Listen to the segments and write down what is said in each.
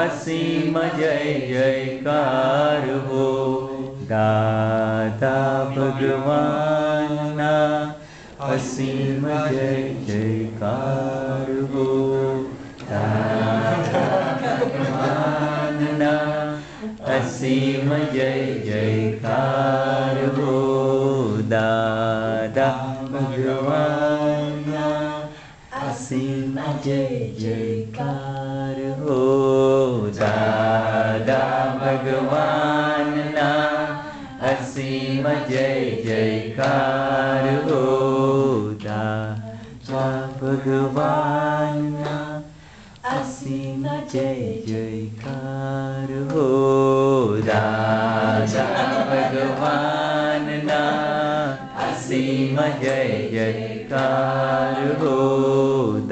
અસીમ જય જયકાર હો દાદા ભગવાનના અસીમ જય જયકાર હો દાદા ભગવાનના અસીમ જય જયકાર હો દાદા ભગવાનના અસીમ જય જયકાર હો દાદા ભગવાનના અસીમ જય જયકાર હો દાદા ભગવાનના અસીમ જય જયકાર હો દાદા ભગવાનના અસીમ જય જયકાર હો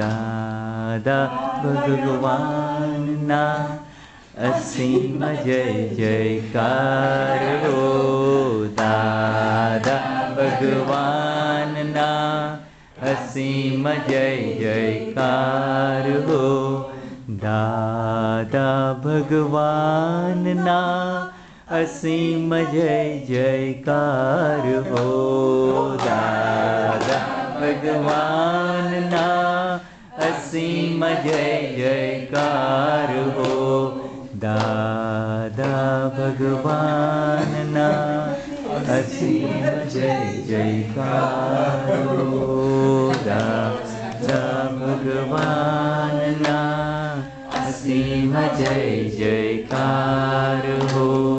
દાદા ભગવાનના અસીમ જય જયકાર હો દાદા ભગવાનના અસીમ જય જયકાર હો દાદા ભગવાનના અસીમ જય જયકાર હો દાદા ભગવાનના અસીમ જય જયકાર હો દાદા ભગવાનના અસીમ જય જયકાર હો દાદા ભગવાનના અસીમ જય જયકાર હો